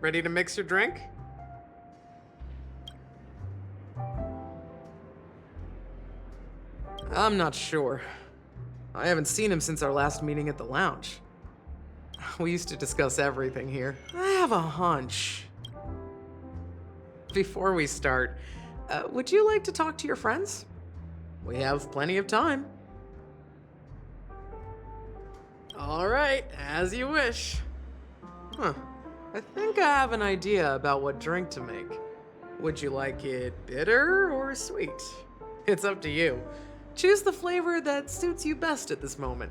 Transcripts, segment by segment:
Ready to mix your drink? I'm not sure. I haven't seen him since our last meeting at the lounge. We used to discuss everything here. I have a hunch. Before we start, would you like to talk to your friends? We have plenty of time. All right, as you wish. Huh. I think I have an idea about what drink to make. Would you like it bitter or sweet? It's up to you. Choose the flavor that suits you best at this moment.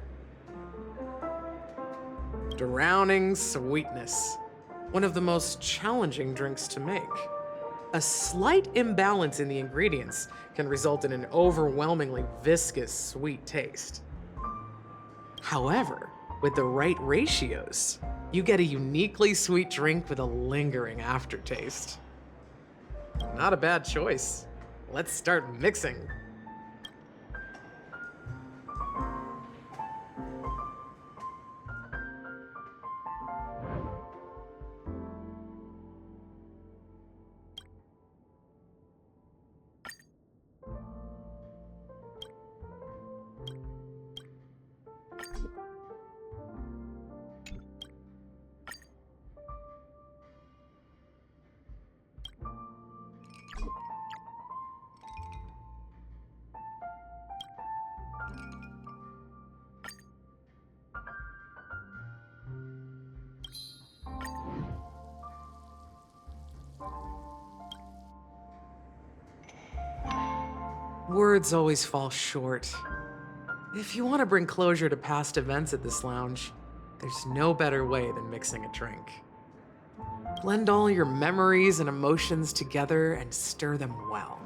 Drowning sweetness. One of the most challenging drinks to make. A slight imbalance in the ingredients can result in an overwhelmingly viscous sweet taste. However, with the right ratios, you get a uniquely sweet drink with a lingering aftertaste. Not a bad choice. Let's start mixing. Words always fall short. If you want to bring closure to past events at this lounge, there's no better way than mixing a drink. Blend all your memories and emotions together and stir them well.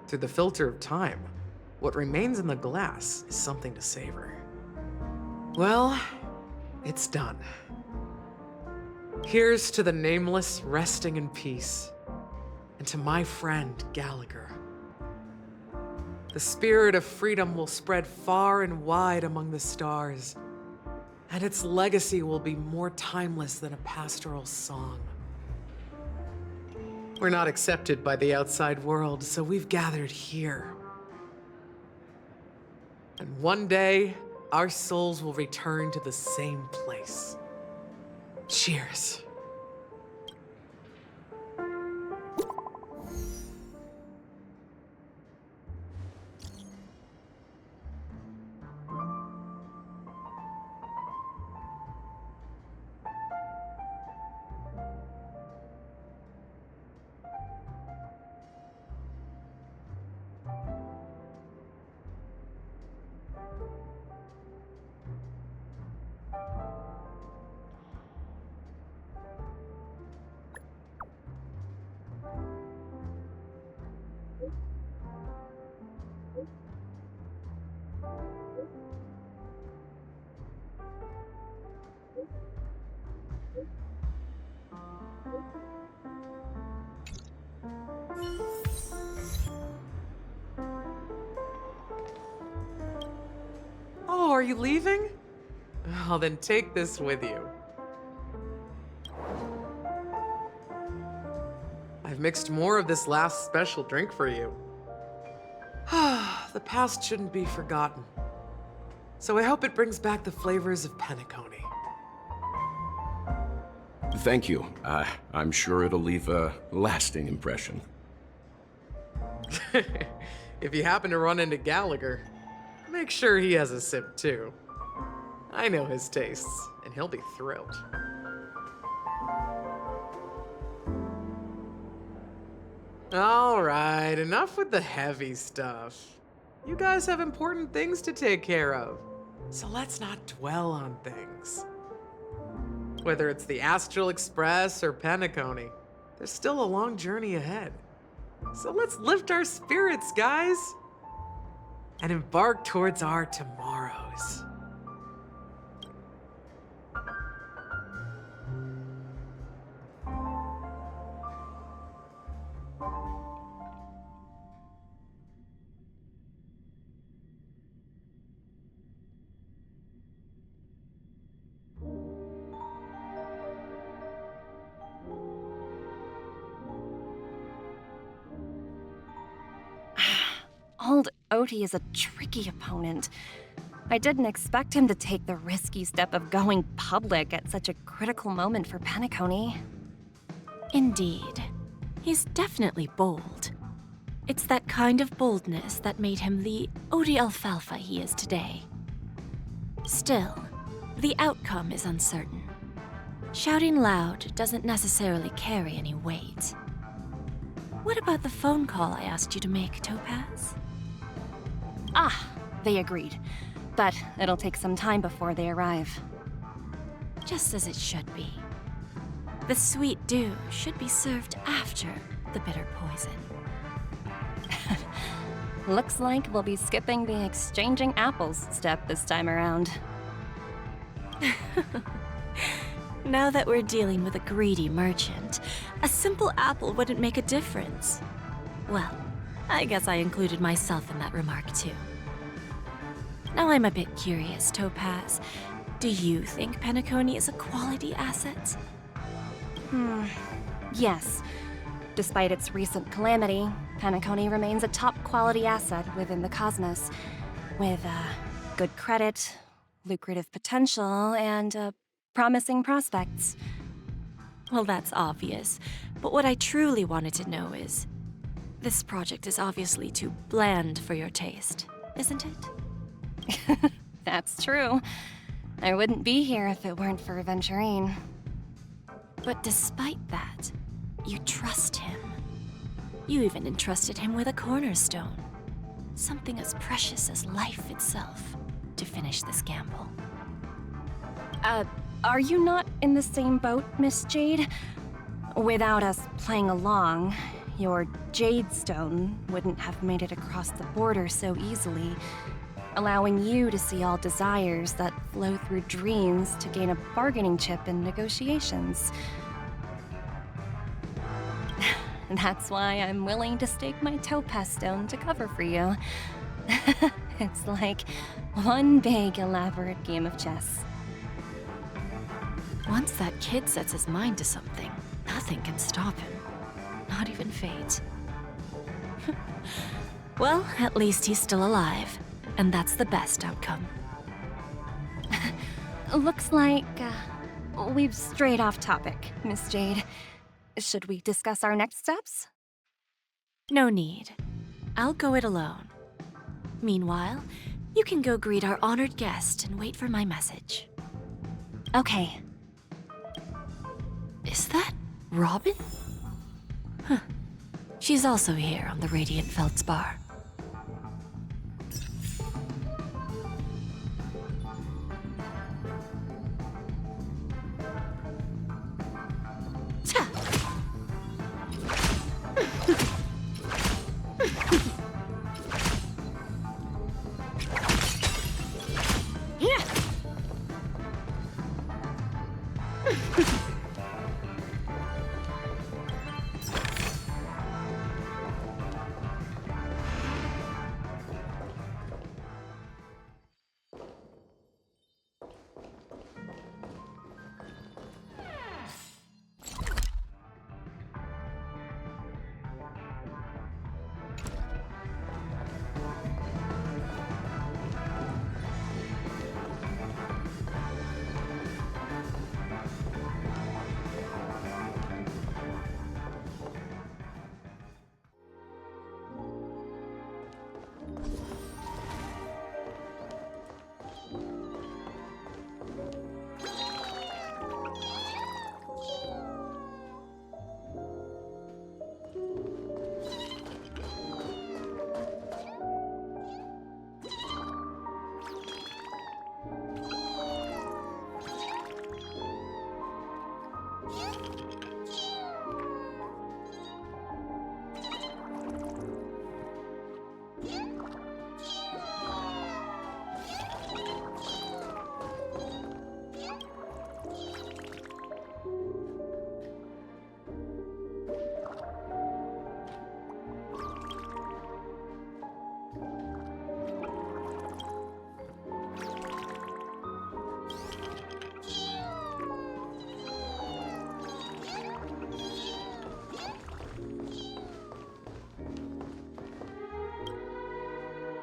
Through the filter of time, what remains in the glass is something to savor. Well, it's done. Here's to the nameless resting in peace, and to my friend Gallagher. The spirit of freedom will spread far and wide among the stars, and its legacy will be more timeless than a pastoral song. We're not accepted by the outside world, so we've gathered here. And one day, our souls will return to the same place. Cheers. Oh, are you leaving? Oh, then take this with you. I've mixed more of this last special drink for you. The past shouldn't be forgotten. So I hope it brings back the flavors of Penacony. Thank you. I'm sure it'll leave a lasting impression. If you happen to run into Gallagher, make sure he has a sip too. I know his tastes, and he'll be thrilled. All right, enough with the heavy stuff. You guys have important things to take care of, so let's not dwell on things. Whether it's the Astral Express or Penacony, there's still a long journey ahead. So let's lift our spirits, guys, and embark towards our tomorrows. Old Oti is a tricky opponent. I didn't expect him to take the risky step of going public at such a critical moment for Penacony. Indeed. He's definitely bold. It's that kind of boldness that made him the Odi Alfalfa he is today. Still, the outcome is uncertain. Shouting loud doesn't necessarily carry any weight. What about the phone call I asked you to make, Topaz? Ah, they agreed. But it'll take some time before they arrive. Just as it should be. The sweet dew should be served after the bitter poison. Looks like we'll be skipping the exchanging apples step this time around. Now that we're dealing with a greedy merchant, a simple apple wouldn't make a difference. Well, I guess I included myself in that remark too. Now I'm a bit curious, Topaz. Do you think Penacony is a quality asset? Yes. Despite its recent calamity, Penacony remains a top-quality asset within the cosmos, with good credit, lucrative potential, and promising prospects. Well, that's obvious, but what I truly wanted to know is, this project is obviously too bland for your taste, isn't it? That's true. I wouldn't be here if it weren't for Venturine. But despite that, you trust him. You even entrusted him with a cornerstone. Something as precious as life itself, to finish this gamble. Are you not in the same boat, Miss Jade? Without us playing along, your Jade Stone wouldn't have made it across the border so easily, allowing you to see all desires that flow through dreams to gain a bargaining chip in negotiations. That's why I'm willing to stake my Topaz Stone to cover for you. It's like one big, elaborate game of chess. Once that kid sets his mind to something, nothing can stop him. Not even fate. Well, at least he's still alive. And that's the best outcome. Looks like we've strayed off topic, Miss Jade. Should we discuss our next steps? No need. I'll go it alone. Meanwhile, you can go greet our honored guest and wait for my message. Okay. Is that Robin? Huh. She's also here on the Radiant Feldspar.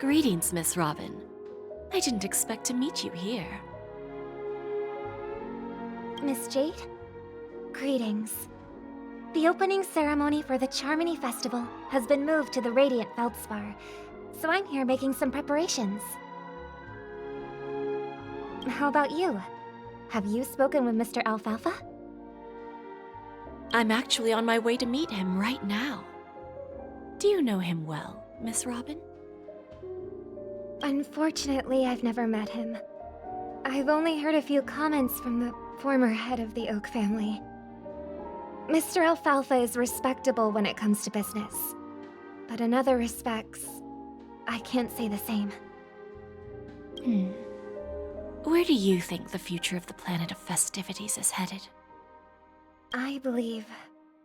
Greetings, Miss Robin. I didn't expect to meet you here. Miss Jade? Greetings. The opening ceremony for the Charmony Festival has been moved to the Radiant Feldspar, so I'm here making some preparations. How about you? Have you spoken with Mr. Alfalfa? I'm actually on my way to meet him right now. Do you know him well, Miss Robin? Unfortunately, I've never met him. I've only heard a few comments from the former head of the Oak family. Mr. Alfalfa is respectable when it comes to business, but in other respects, I can't say the same. Where do you think the future of the planet of festivities is headed? I believe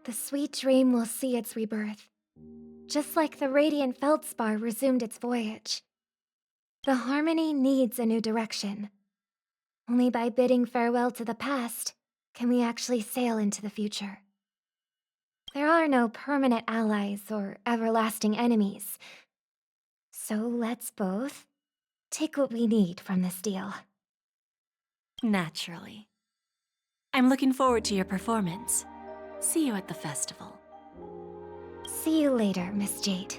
the sweet dream will see its rebirth, just like the Radiant Feldspar resumed its voyage. The Harmony needs a new direction. Only by bidding farewell to the past can we actually sail into the future. There are no permanent allies or everlasting enemies. So let's both take what we need from this deal. Naturally. I'm looking forward to your performance. See you at the festival. See you later, Miss Jade.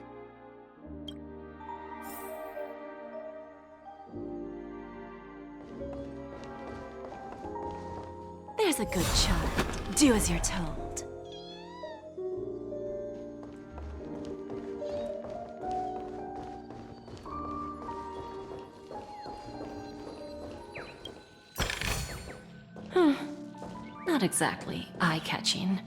There's a good child. Do as you're told. Not exactly eye-catching.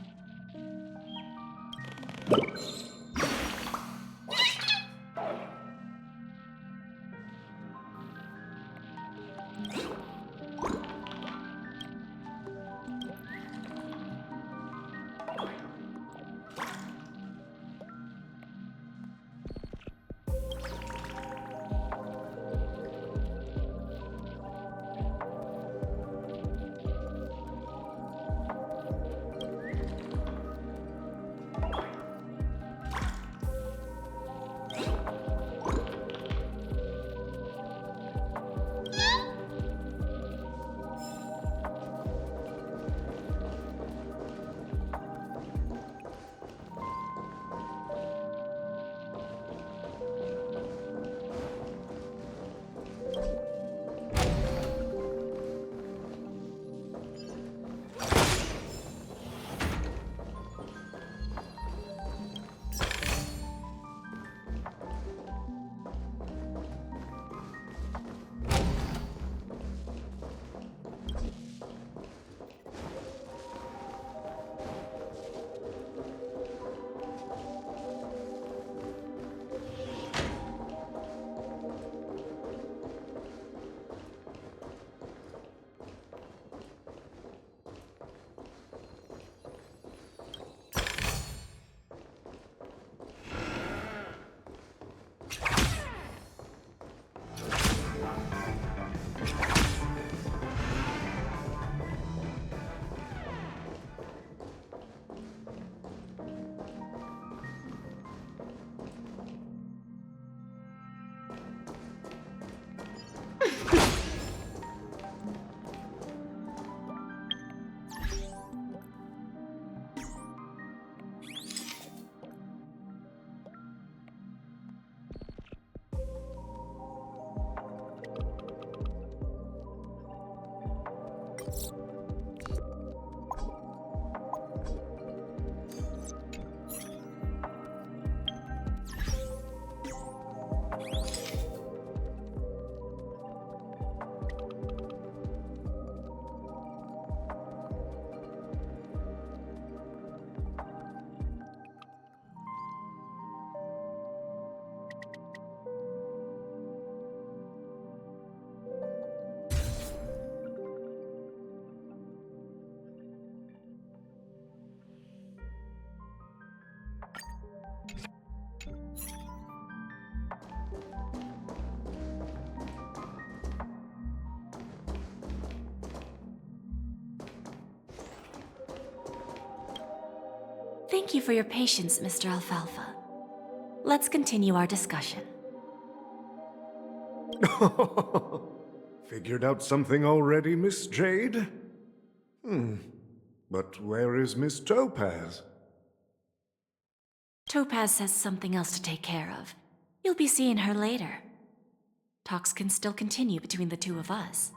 Thank you for your patience, Mr. Alfalfa. Let's continue our discussion. Figured out something already, Miss Jade? But where is Miss Topaz? Topaz has something else to take care of. You'll be seeing her later. Talks can still continue between the two of us.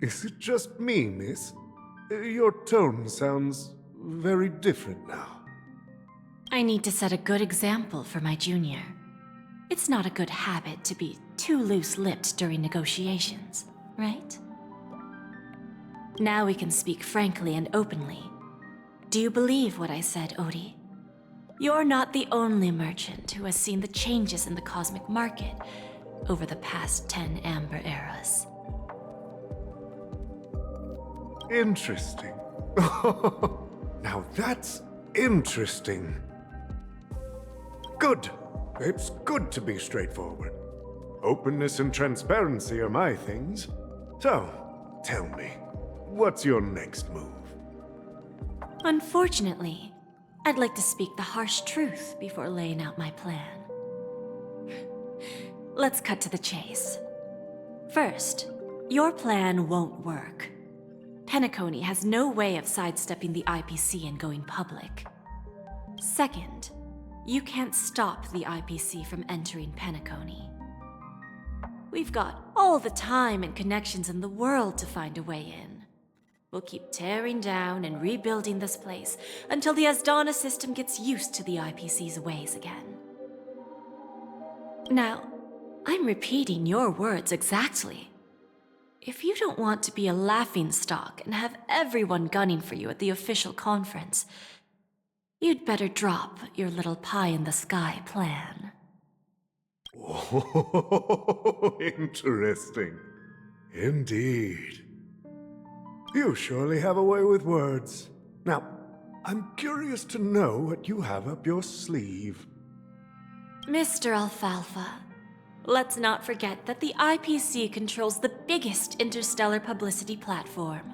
Is it just me, miss? Your tone sounds very different now. I need to set a good example for my junior. It's not a good habit to be too loose-lipped during negotiations, right? Now we can speak frankly and openly. Do you believe what I said, Odie? You're not the only merchant who has seen the changes in the cosmic market over the past 10 Amber Eras. Interesting. Now that's interesting. Good. It's good to be straightforward. Openness and transparency are my things. So, tell me, what's your next move? Unfortunately, I'd like to speak the harsh truth before laying out my plan. Let's cut to the chase. First, your plan won't work. Penacony has no way of sidestepping the IPC and going public. Second, you can't stop the IPC from entering Penacony. We've got all the time and connections in the world to find a way in. We'll keep tearing down and rebuilding this place until the Asdana system gets used to the IPC's ways again. Now, I'm repeating your words exactly. If you don't want to be a laughingstock and have everyone gunning for you at the official conference, you'd better drop your little pie-in-the-sky plan. Oh, interesting. Indeed. You surely have a way with words. Now, I'm curious to know what you have up your sleeve. Mr. Alfalfa, let's not forget that the IPC controls the biggest interstellar publicity platform.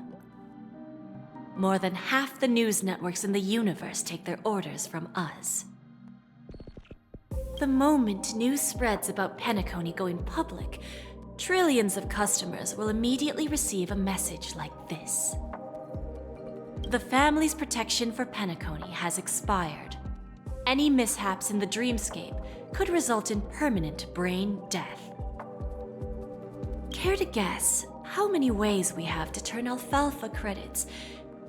More than half the news networks in the universe take their orders from us. The moment news spreads about Penacony going public, trillions of customers will immediately receive a message like this. The family's protection for Penacony has expired. Any mishaps in the dreamscape could result in permanent brain death. Care to guess how many ways we have to turn Alfalfa credits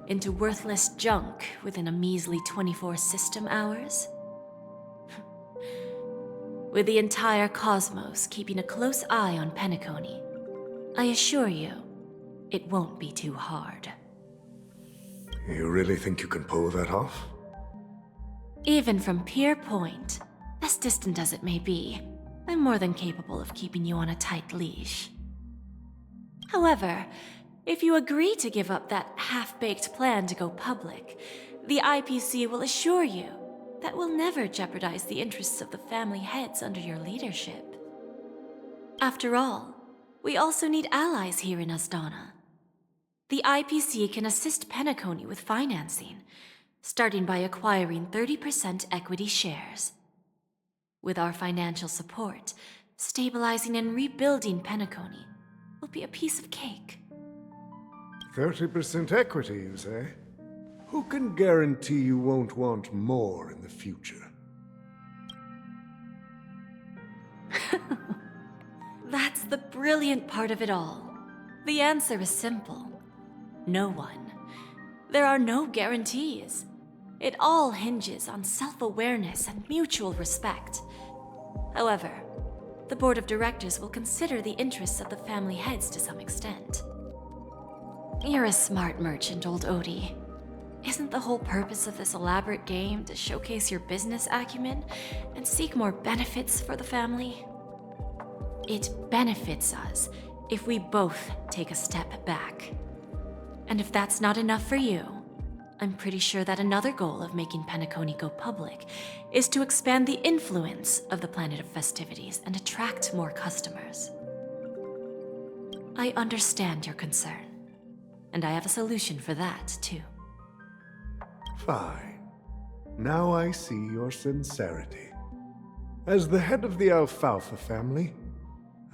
into worthless junk within a measly 24 system hours? With the entire cosmos keeping a close eye on Penacony, I assure you, it won't be too hard. You really think you can pull that off? Even from Pier Point, as distant as it may be, I'm more than capable of keeping you on a tight leash. However, if you agree to give up that half-baked plan to go public, the IPC will assure you that will never jeopardize the interests of the family heads under your leadership. After all, we also need allies here in Asdana. The IPC can assist Penacony with financing, starting by acquiring 30% equity shares. With our financial support, stabilizing and rebuilding Penacony will be a piece of cake. 30% equity, you say? Who can guarantee you won't want more in the future? That's the brilliant part of it all. The answer is simple. No one. There are no guarantees. It all hinges on self-awareness and mutual respect. However, the board of directors will consider the interests of the family heads to some extent. You're a smart merchant, old Odie. Isn't the whole purpose of this elaborate game to showcase your business acumen and seek more benefits for the family? It benefits us if we both take a step back. And if that's not enough for you, I'm pretty sure that another goal of making Penacony go public is to expand the influence of the Planet of Festivities and attract more customers. I understand your concern, and I have a solution for that, too. Fine. Now I see your sincerity. As the head of the Alfalfa family,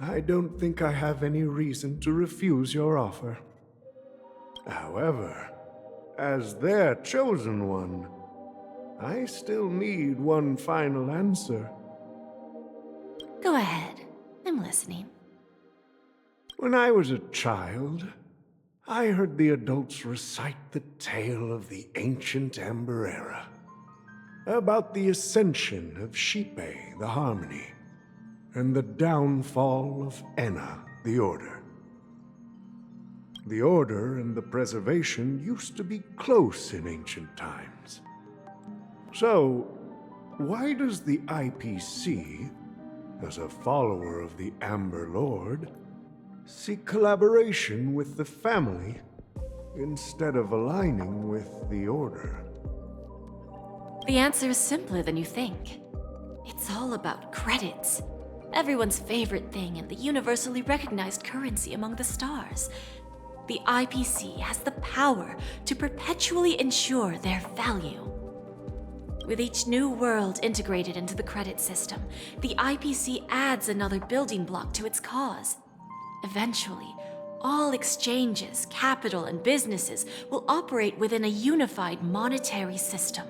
I don't think I have any reason to refuse your offer. However, as their chosen one, I still need one final answer. Go ahead. I'm listening. When I was a child, I heard the adults recite the tale of the ancient Amber Era, about the ascension of Shipe, the Harmony, and the downfall of Enna, the Order. The Order and the Preservation used to be close in ancient times. So, why does the IPC, as a follower of the Amber Lord, seek collaboration with the family instead of aligning with the Order? The answer is simpler than you think. It's all about credits. Everyone's favorite thing and the universally recognized currency among the stars. The IPC has the power to perpetually ensure their value. With each new world integrated into the credit system, the IPC adds another building block to its cause. Eventually, all exchanges, capital, and businesses will operate within a unified monetary system.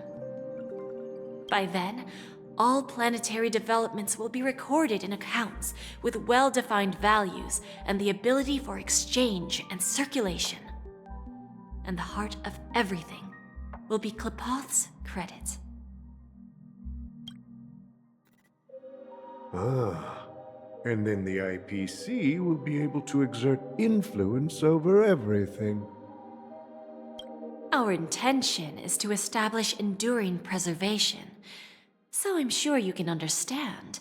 By then, all planetary developments will be recorded in accounts with well-defined values and the ability for exchange and circulation. And the heart of everything will be Klepoth's credit. And then the IPC will be able to exert influence over everything. Our intention is to establish enduring preservation, so I'm sure you can understand.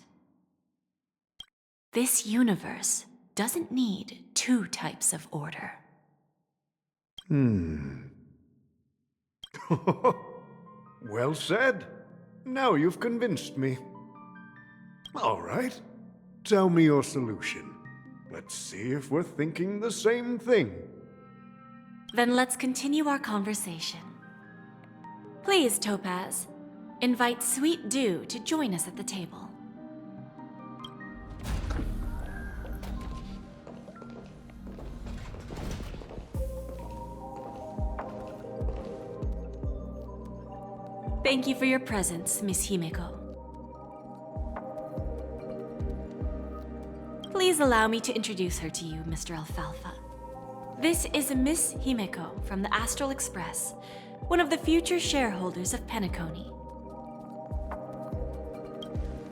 This universe doesn't need two types of order. Well said. Now you've convinced me. All right. Tell me your solution. Let's see if we're thinking the same thing. Then let's continue our conversation. Please, Topaz, invite Sweet Dew to join us at the table. Thank you for your presence, Miss Himeko. Please allow me to introduce her to you, Mr. Alfalfa. This is Miss Himeko from the Astral Express, one of the future shareholders of Penacony.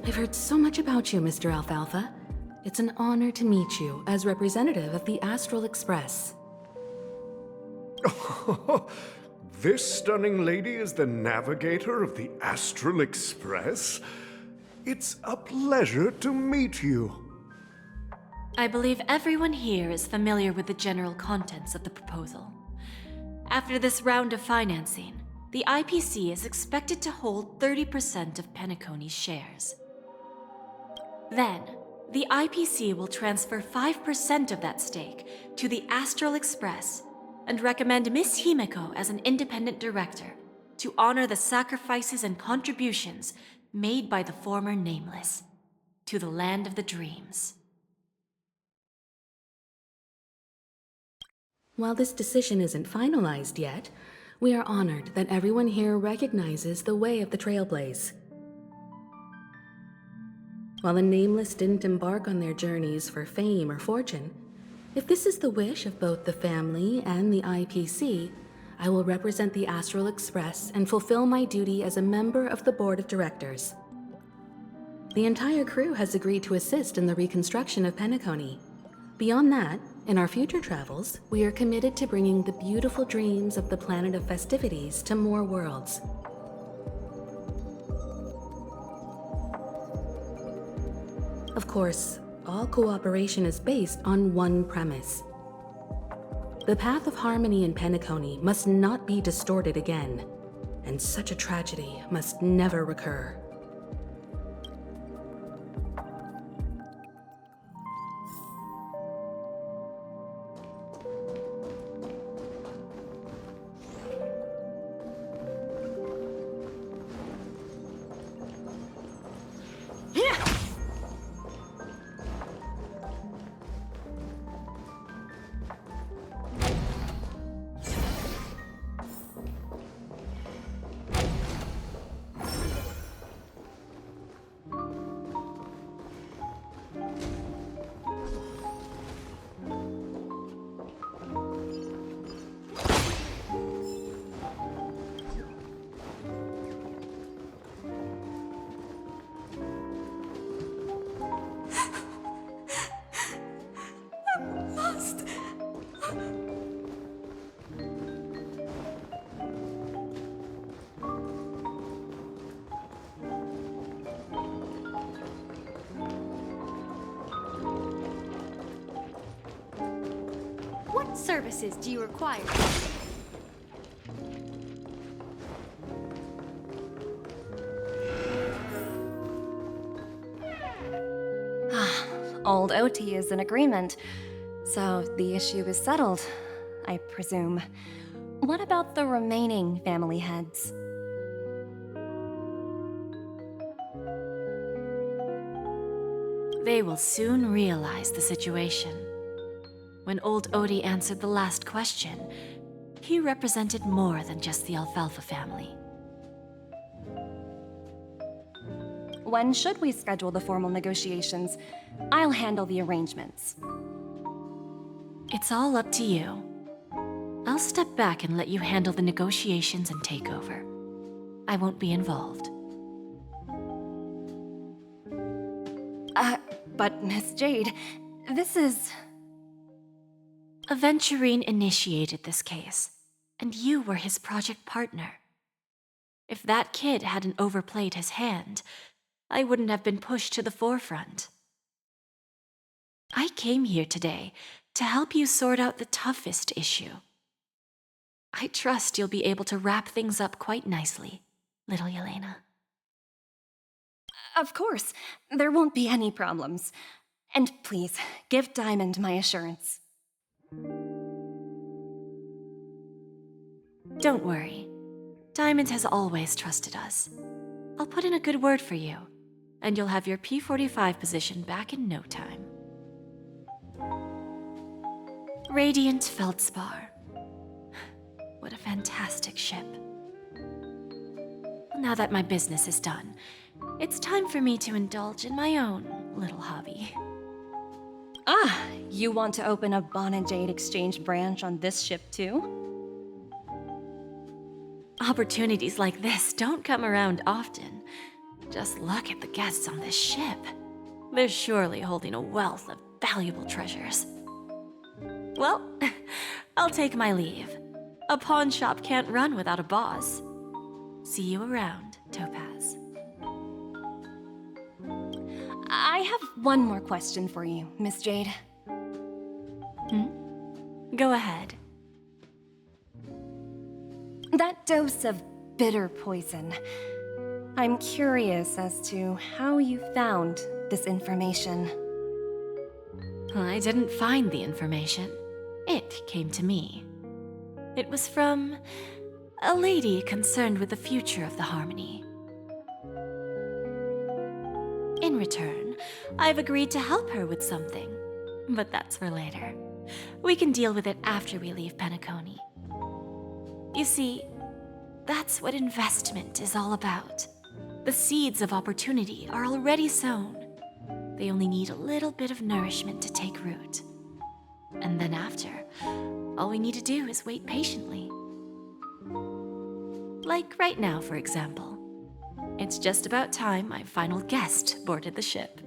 I've heard so much about you, Mr. Alfalfa. It's an honor to meet you as representative of the Astral Express. This stunning lady is the navigator of the Astral Express? It's a pleasure to meet you. I believe everyone here is familiar with the general contents of the proposal. After this round of financing, the IPC is expected to hold 30% of Penacony's shares. Then, the IPC will transfer 5% of that stake to the Astral Express and recommend Miss Himeko as an independent director to honor the sacrifices and contributions made by the former Nameless to the land of the dreams. While this decision isn't finalized yet, we are honored that everyone here recognizes the way of the Trailblaze. While the Nameless didn't embark on their journeys for fame or fortune, if this is the wish of both the family and the IPC, I will represent the Astral Express and fulfill my duty as a member of the board of directors. The entire crew has agreed to assist in the reconstruction of Penacony. Beyond that, in our future travels, we are committed to bringing the beautiful dreams of the planet of festivities to more worlds. Of course, all cooperation is based on one premise. The path of harmony in Penacony must not be distorted again, and such a tragedy must never recur. What services do you require? Old OT is in agreement, so the issue is settled, I presume. What about the remaining family heads? They will soon realize the situation. When old Odie answered the last question, he represented more than just the Alfalfa family. When should we schedule the formal negotiations? I'll handle the arrangements. It's all up to you. I'll step back and let you handle the negotiations and takeover. I won't be involved. But Miss Jade, this is... Aventurine initiated this case, and you were his project partner. If that kid hadn't overplayed his hand, I wouldn't have been pushed to the forefront. I came here today to help you sort out the toughest issue. I trust you'll be able to wrap things up quite nicely, little Yelena. Of course, there won't be any problems. And please, give Diamond my assurance. Don't worry. Diamond has always trusted us. I'll put in a good word for you, and you'll have your P-45 position back in no time. Radiant Feldspar. What a fantastic ship. Now that my business is done, it's time for me to indulge in my own little hobby. Ah, you want to open a Bon and Jade exchange branch on this ship too? Opportunities like this don't come around often. Just look at the guests on this ship. They're surely holding a wealth of valuable treasures. Well, I'll take my leave. A pawn shop can't run without a boss. See you around, Topaz. I have one more question for you, Miss Jade. Go ahead. That dose of bitter poison. I'm curious as to how you found this information. I didn't find the information. It came to me. It was from a lady concerned with the future of the Harmony. In return, I've agreed to help her with something, but that's for later. We can deal with it after we leave Penacony. You see, that's what investment is all about. The seeds of opportunity are already sown. They only need a little bit of nourishment to take root. And then after, all we need to do is wait patiently. Like right now, for example. It's just about time my final guest boarded the ship.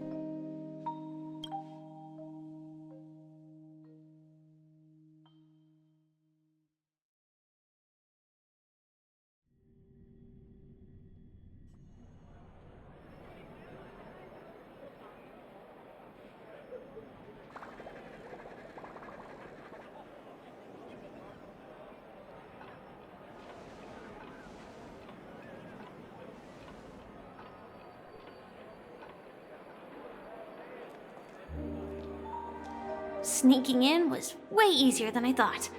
Sneaking in was way easier than I thought.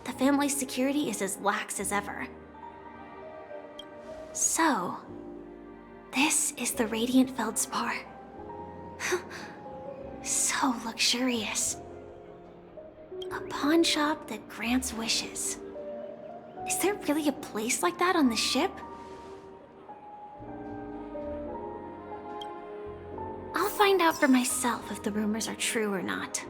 The family's security is as lax as ever. So, this is the Radiant Feldspar. So luxurious. A pawn shop that grants wishes. Is there really a place like that on the ship? I'll find out for myself if the rumors are true or not.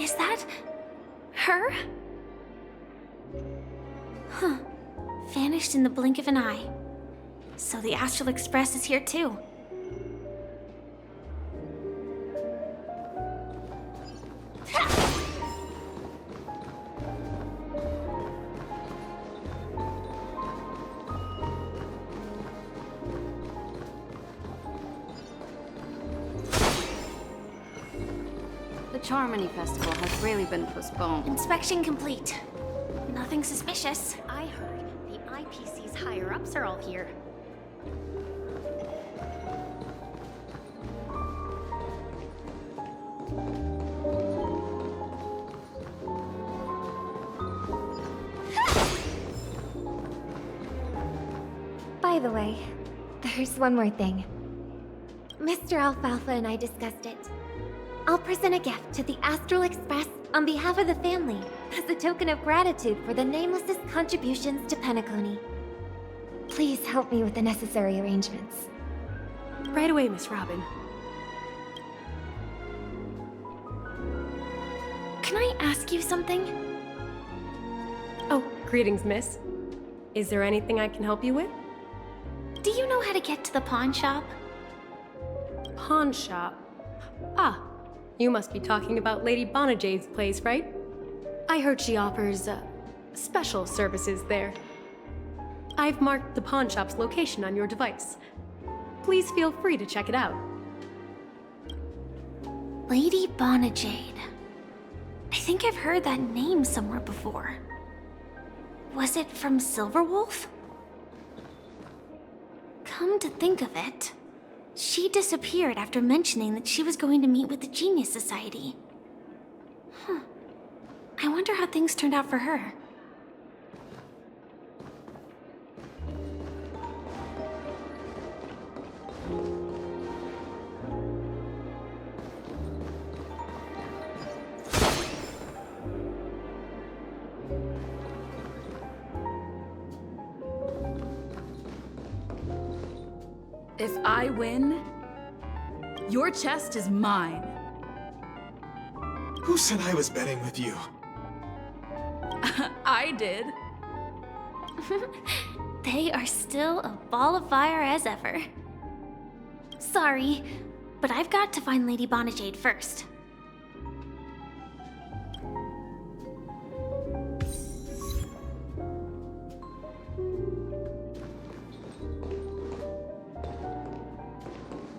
Is that her? Huh. Vanished in the blink of an eye. So the Astral Express is here too. The Charmony Festival has really been postponed. Inspection complete. Nothing suspicious. I heard the IPC's higher-ups are all here. By the way, there's one more thing. Mr. Alfalfa and I discussed it. I'll present a gift to the Astral Express on behalf of the family as a token of gratitude for the Nameless's contributions to Penacony. Please help me with the necessary arrangements. Right away, Miss Robin. Can I ask you something? Oh, greetings, miss. Is there anything I can help you with? Do you know how to get to the pawn shop? Pawn shop. Ah, you must be talking about Lady Bonajade's place, right? I heard she offers, special services there. I've marked the pawn shop's location on your device. Please feel free to check it out. Lady Bonajade. I think I've heard that name somewhere before. Was it from Silverwolf? Come to think of it, she disappeared after mentioning that she was going to meet with the Genius Society. I wonder how things turned out for her. If I win, your chest is mine. Who said I was betting with you? I did. They are still a ball of fire as ever. Sorry, but I've got to find Lady Bonajade first.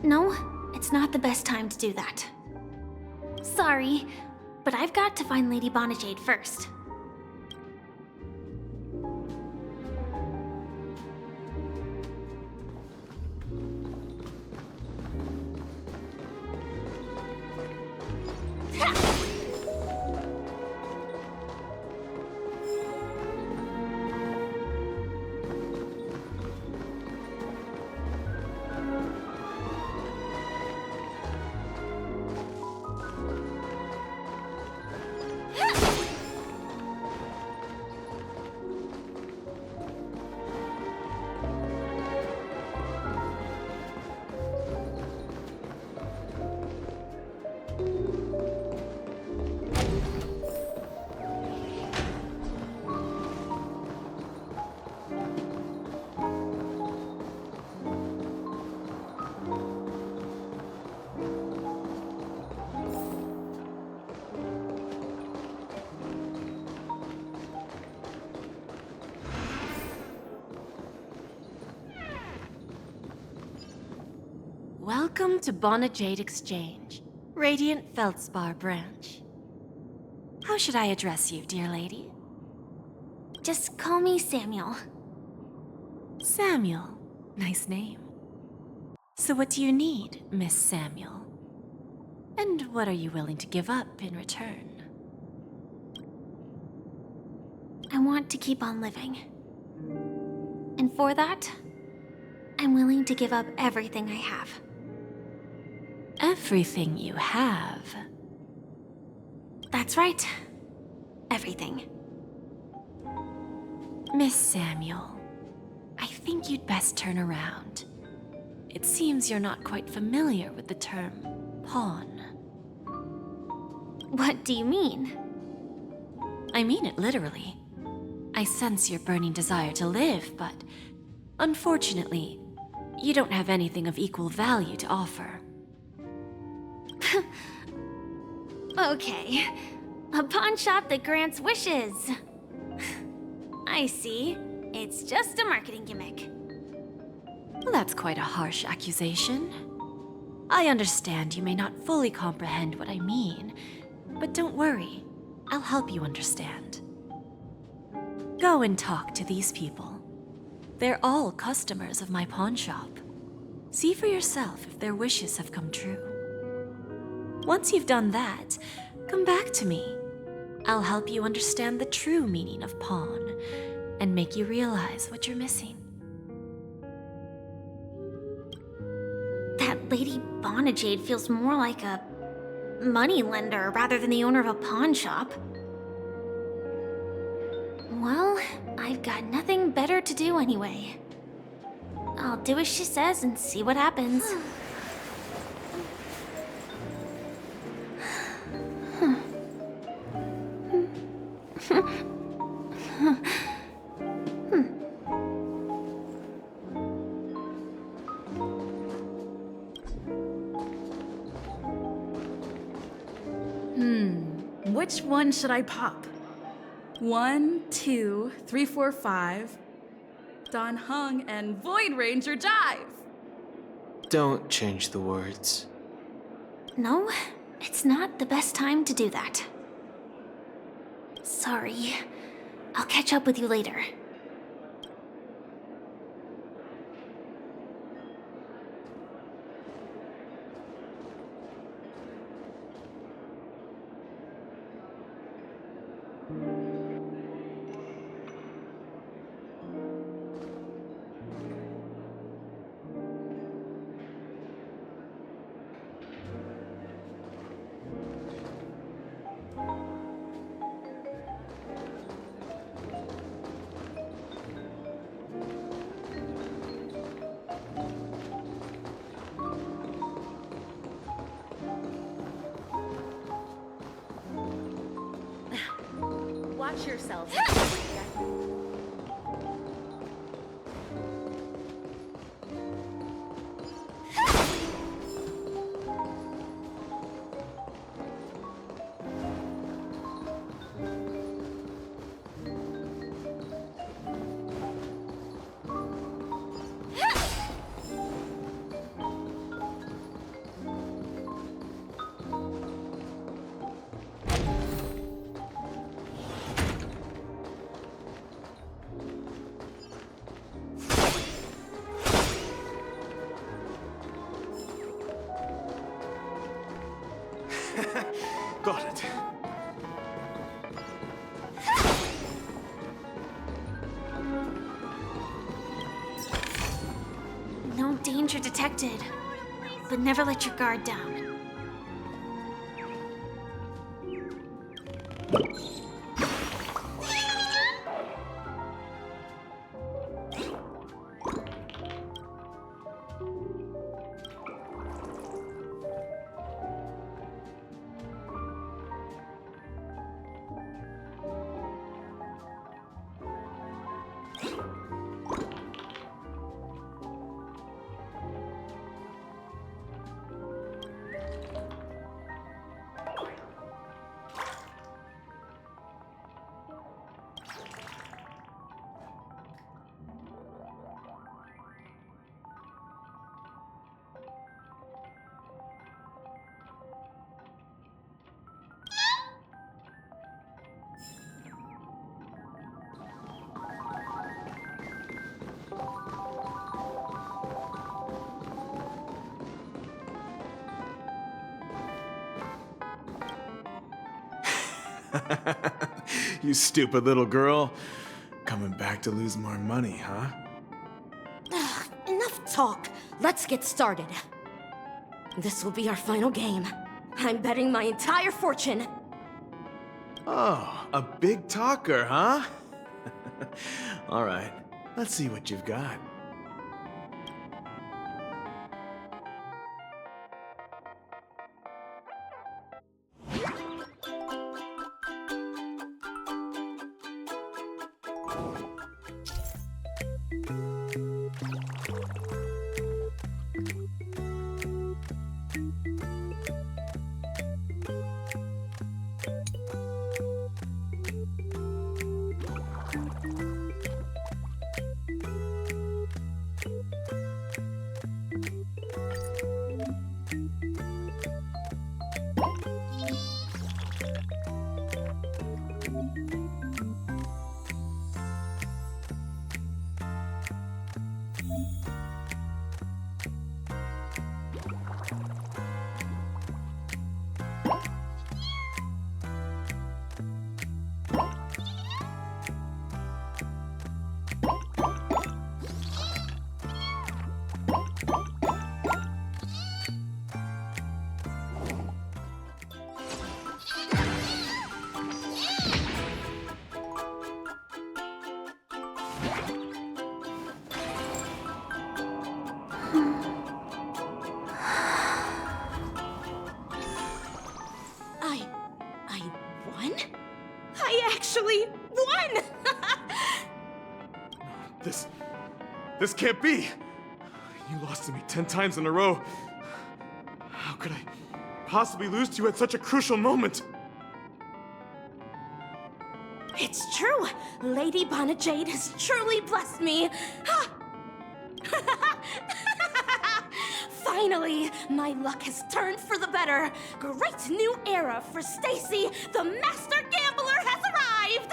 No, it's not the best time to do that. Sorry, but I've got to find Lady Bonajade first. Welcome to Bonajade Exchange, Radiant Feldspar branch. How should I address you, dear lady? Just call me Samuel. Samuel. Nice name. So what do you need, Miss Samuel? And what are you willing to give up in return? I want to keep on living. And for that, I'm willing to give up everything I have. Everything you have? That's right. Everything. Miss Samuel, I think you'd best turn around. It seems you're not quite familiar with the term pawn. What do you mean? I mean it literally. I sense your burning desire to live, but unfortunately, you don't have anything of equal value to offer. Okay. A pawn shop that grants wishes. I see. It's just a marketing gimmick. Well, that's quite a harsh accusation. I understand you may not fully comprehend what I mean, but don't worry. I'll help you understand. Go and talk to these people. They're all customers of my pawn shop. See for yourself if their wishes have come true. Once you've done that, come back to me. I'll help you understand the true meaning of pawn and make you realize what you're missing. That Lady Bonajade feels more like a money lender rather than the owner of a pawn shop. Well, I've got nothing better to do anyway. I'll do as she says and see what happens. Which one should I pop? 1, 2, 3, 4, 5. Don Hung and Void Ranger Dive! Don't change the words. No, it's not the best time to do that. Sorry. I'll catch up with you later. Watch yourselves. Got it. No danger detected. But never let your guard down. You stupid little girl. Coming back to lose more money, huh? Enough talk. Let's get started. This will be our final game. I'm betting my entire fortune. Oh, a big talker, huh? All right, let's see what you've got. I won? I actually won! This can't be! You lost to me 10 times in a row. How could I possibly lose to you at such a crucial moment? It's true! Lady Bonajade has truly blessed me! Finally, my luck has turned for the better. Great new era for Stacy. The Master Gambler has arrived!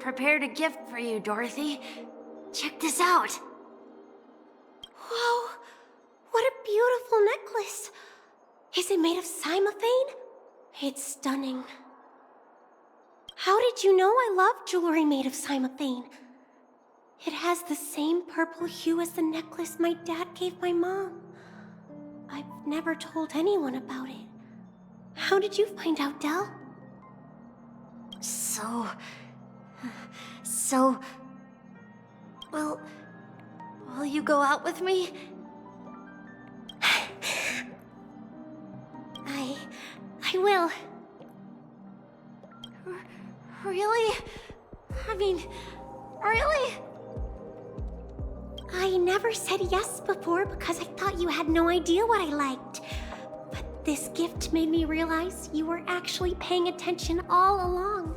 Prepared a gift for you, Dorothy. Check this out. Whoa! What a beautiful necklace! Is it made of cymophane? It's stunning. How did you know I love jewelry made of cymophane? It has the same purple hue as the necklace my dad gave my mom. I've never told anyone about it. How did you find out, Del? Well, will you go out with me? I will. Really? I mean, really? I never said yes before because I thought you had no idea what I liked. But this gift made me realize you were actually paying attention all along,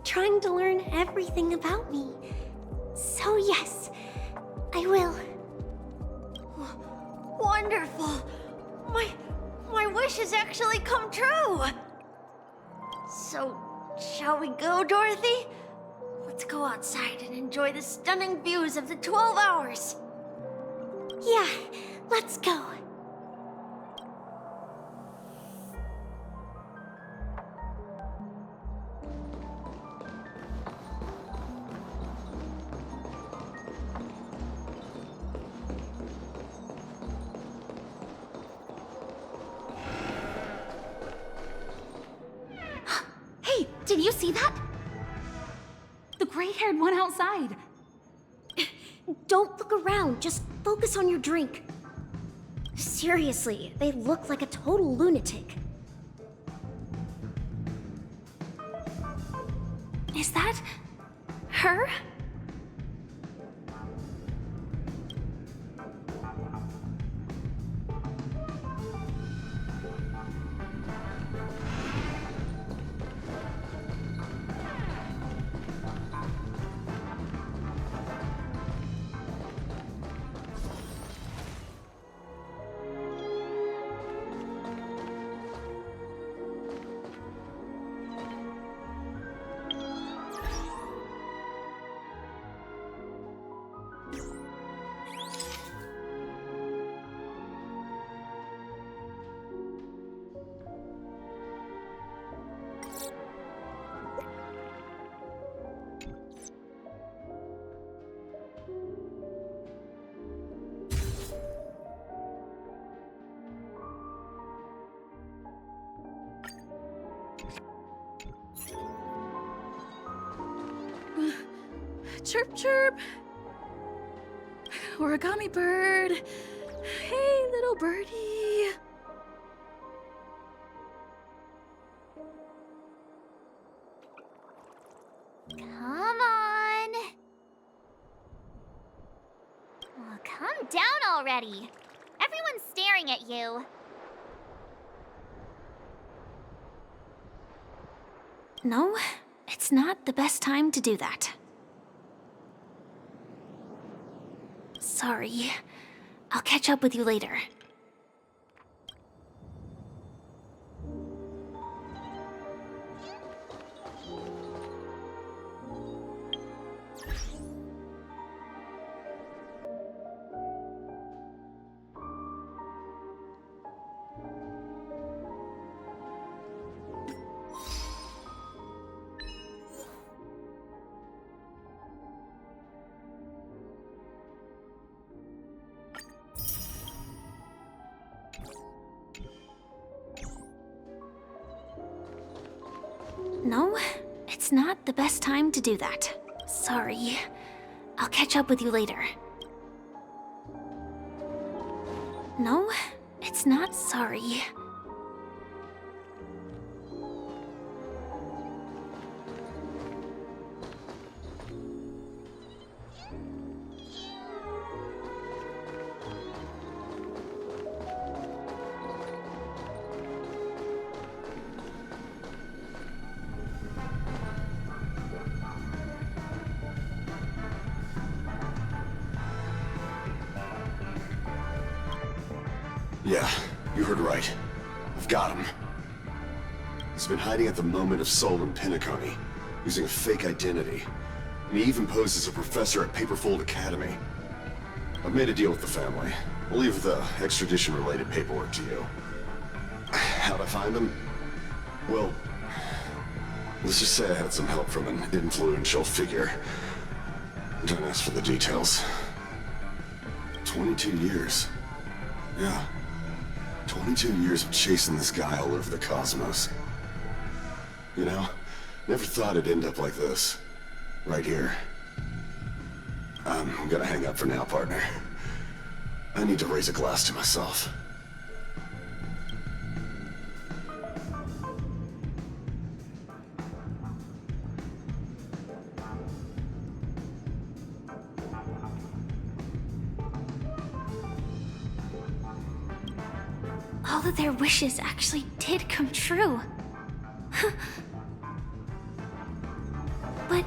trying to learn everything about me. So yes, I will. Wonderful! My wish has actually come true! So, shall we go, Dorothy? Let's go outside and enjoy the stunning views of the 12 hours. Yeah, let's go. Hey, did you see that? The gray-haired one outside. Don't look around, just focus on your drink. Seriously, they look like a total lunatic. Is that her? Chirp, chirp. Origami bird. Hey, little birdie. Come on. Oh, calm down already. Everyone's staring at you. No, it's not the best time to do that. Sorry. I'll catch up with you later. No, it's not the best time to do that. Sorry. I'll catch up with you later. No, it's not sorry. Yeah, you heard right. I've got him. He's been hiding at the moment of Soul in Pinnaconny, using a fake identity. And he even posed as a professor at Paperfold Academy. I've made a deal with the family. We'll leave the extradition-related paperwork to you. How'd I find him? Well, let's just say I had some help from an influential figure. Don't ask for the details. 22 years. Yeah. 22 years of chasing this guy all over the cosmos. You know, never thought it'd end up like this. Right here. I'm gonna hang up for now, partner. I need to raise a glass to myself. All of their wishes actually did come true. But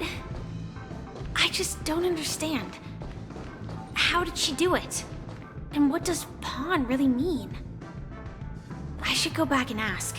I just don't understand. How did she do it? And what does pawn really mean? I should go back and ask.